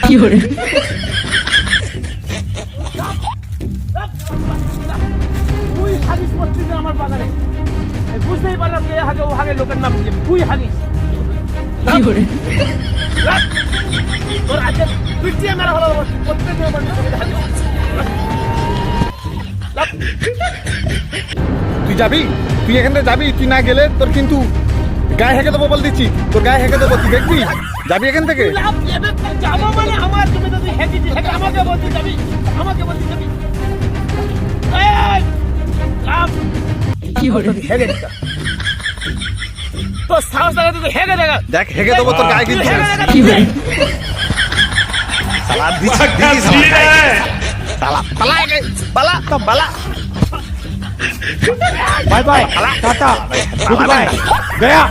কি hore তুই Huggies করছিস না আমার বাগানে বুঝতেই পারলাম যে হাগে ও হাগে লোকের নাম দিয়ে তুই হাগিস কি hore তোর আজকে পিটিয়ে মেরা হলো প্রত্যেকদিন তুই যাবি, তুই এখান থেকে যাবি, তুই না গেলে তোর কিন্তু গায়ে হেঁকে দেবো বল দিচ্ছি, তোর গায়ে হেঁকে দেবো, তুই দেখবি যাবি এখান থেকে। যাবো মানে আমার তুমি যদি হেঁটেছি হেঁটে আমাকে বলতে যাবি আমাকে বলতে যাবি কি hore হেঁটে দিতা তো সাহস দেখা তুই হেঁটে দেখা দেখ হেঁকে দেবো তোর গায়ে কিন্তু। কি hore সালা দিচ্ছি সালা পালা পালা তো পালা। Bye bye tata good bye गया